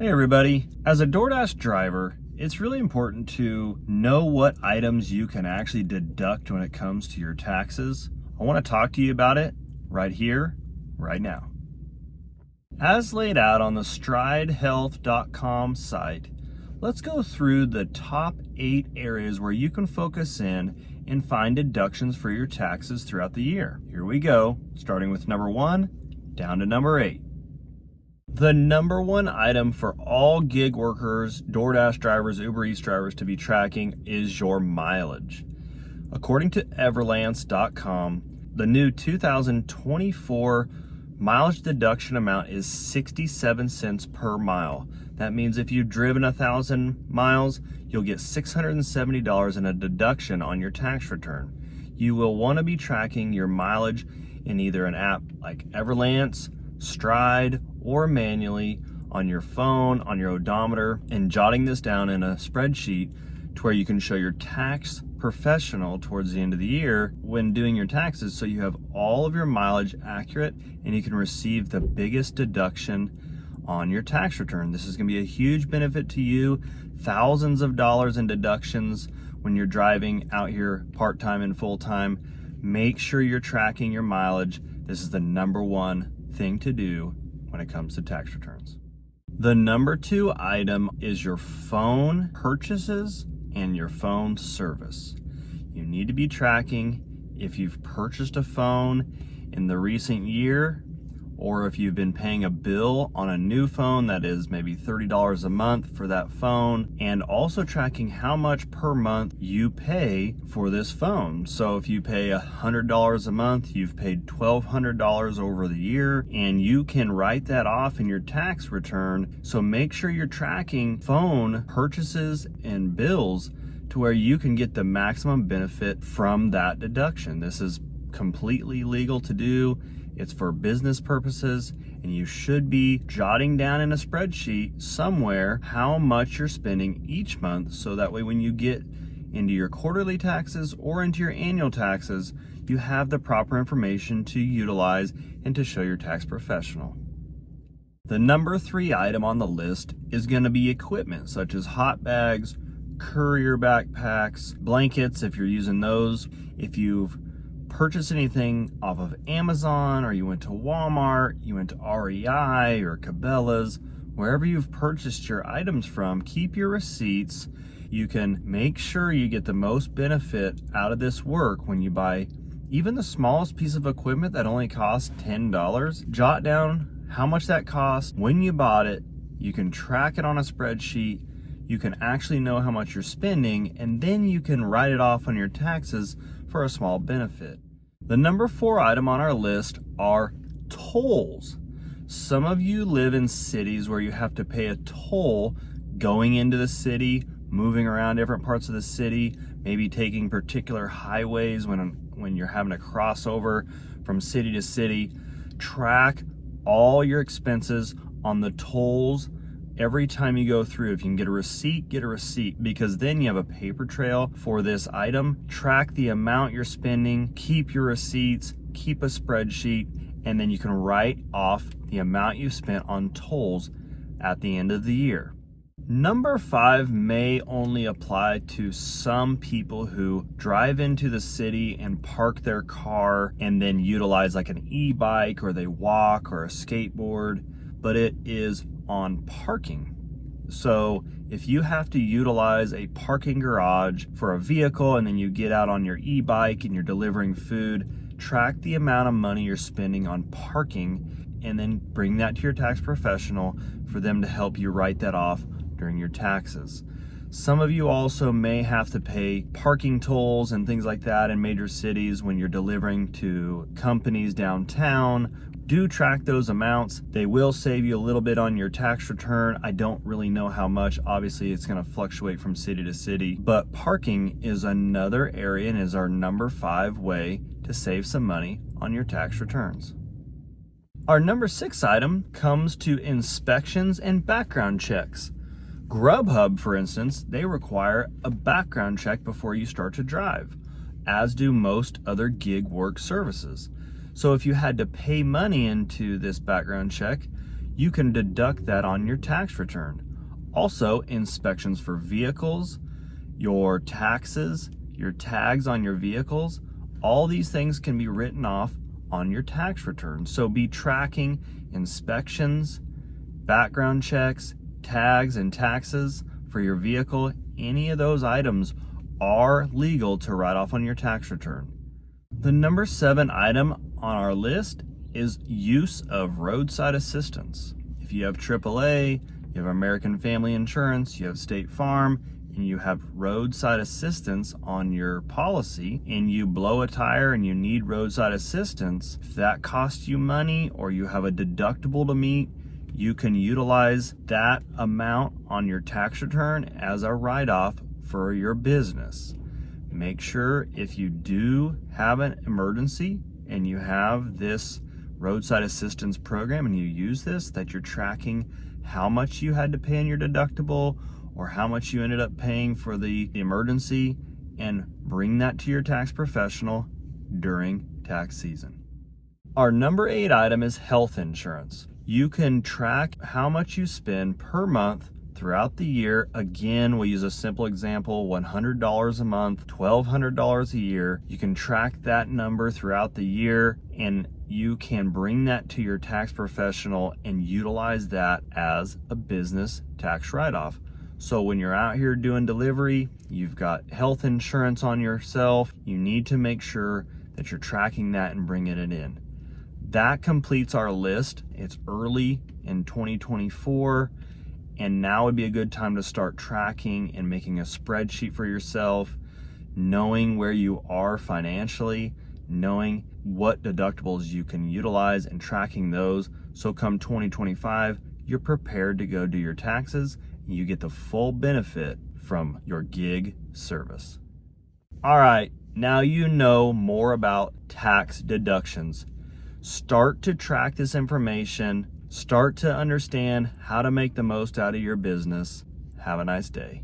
Hey everybody, as a DoorDash driver, it's really important to know what items you can actually deduct when it comes to your taxes. I want to talk to you about it right here, right now. As laid out on the stridehealth.com site, let's go through the top 8 areas where you can focus in and find deductions for your taxes throughout the year. Here we go, starting with number 1 down to number 8. The number 1 item for all gig workers, DoorDash drivers, Uber Eats drivers to be tracking is your mileage. According to Everlance.com, the new 2024 mileage deduction amount is 67 cents per mile. That means if you've driven 1,000 miles, you'll get $670 in a deduction on your tax return. You will want to be tracking your mileage in either an app like Everlance, Stride, or manually on your phone, on your odometer, and jotting this down in a spreadsheet to where you can show your tax professional towards the end of the year when doing your taxes, so you have all of your mileage accurate and you can receive the biggest deduction on your tax return. This is going to be a huge benefit to you. Thousands of dollars in deductions when you're driving out here part-time and full-time. Make sure you're tracking your mileage. This is the number 1 thing to do when it comes to tax returns. The number 2 item is your phone purchases and your phone service. You need to be tracking if you've purchased a phone in the recent year, or if you've been paying a bill on a new phone that is maybe $30 a month for that phone, and also tracking how much per month you pay for this phone. So if you pay $100 a month, you've paid $1,200 over the year, and you can write that off in your tax return. So make sure you're tracking phone purchases and bills to where you can get the maximum benefit from that deduction. This is completely legal to do. It's for business purposes, and you should be jotting down in a spreadsheet somewhere how much you're spending each month, so that way when you get into your quarterly taxes or into your annual taxes, you have the proper information to utilize and to show your tax professional. The number 3 item on the list is going to be equipment such as hot bags, courier backpacks, blankets if you're using those. If you've purchase anything off of Amazon, or you went to Walmart, you went to REI or Cabela's, wherever you've purchased your items from, keep your receipts. You can make sure you get the most benefit out of this work when you buy even the smallest piece of equipment that only costs $10. Jot down how much that cost, when you bought it. You can track it on a spreadsheet. You can actually know how much you're spending, and then you can write it off on your taxes for a small benefit. The number 4 item on our list are tolls. Some of you live in cities where you have to pay a toll going into the city, moving around different parts of the city, maybe taking particular highways when you're having to cross over from city to city. Track all your expenses on the tolls every time you go through. If you can get a receipt, because then you have a paper trail for this item. Track the amount you're spending, keep your receipts, keep a spreadsheet, and then you can write off the amount you spent on tolls at the end of the year. Number 5 may only apply to some people who drive into the city and park their car and then utilize like an e-bike, or they walk, or a skateboard, but it is on parking. So if you have to utilize a parking garage for a vehicle, and then you get out on your e-bike and you're delivering food, track the amount of money you're spending on parking, and then bring that to your tax professional for them to help you write that off during your taxes. Some of you also may have to pay parking tolls and things like that in major cities when you're delivering to companies downtown. Do track those amounts. They will save you a little bit on your tax return. I don't really know how much. Obviously, it's going to fluctuate from city to city, but parking is another area and is our number 5 way to save some money on your tax returns. Our number 6 item comes to inspections and background checks. Grubhub, for instance, they require a background check before you start to drive, as do most other gig work services. So if you had to pay money into this background check, you can deduct that on your tax return. Also, inspections for vehicles, your taxes, your tags on your vehicles, all these things can be written off on your tax return. So be tracking inspections, background checks, tags, and taxes for your vehicle. Any of those items are legal to write off on your tax return. The number 7 item on our list is use of roadside assistance. If you have AAA, you have American Family Insurance, you have State Farm, and you have roadside assistance on your policy, and you blow a tire and you need roadside assistance, if that costs you money or you have a deductible to meet, you can utilize that amount on your tax return as a write-off for your business. Make sure if you do have an emergency and you have this roadside assistance program and you use this, that you're tracking how much you had to pay in your deductible or how much you ended up paying for the emergency, and bring that to your tax professional during tax season. Our number 8 item is health insurance. You can track how much you spend per month throughout the year. Again, we'll use a simple example, $100 a month, $1,200 a year. You can track that number throughout the year, and you can bring that to your tax professional and utilize that as a business tax write-off. So when you're out here doing delivery, you've got health insurance on yourself, you need to make sure that you're tracking that and bringing it in. That completes our list. It's early in 2024, and now would be a good time to start tracking and making a spreadsheet for yourself, knowing where you are financially, knowing what deductibles you can utilize and tracking those. So come 2025, you're prepared to go do your taxes. You get the full benefit from your gig service. All right, now you know more about tax deductions. Start to track this information. Start to understand how to make the most out of your business. Have a nice day.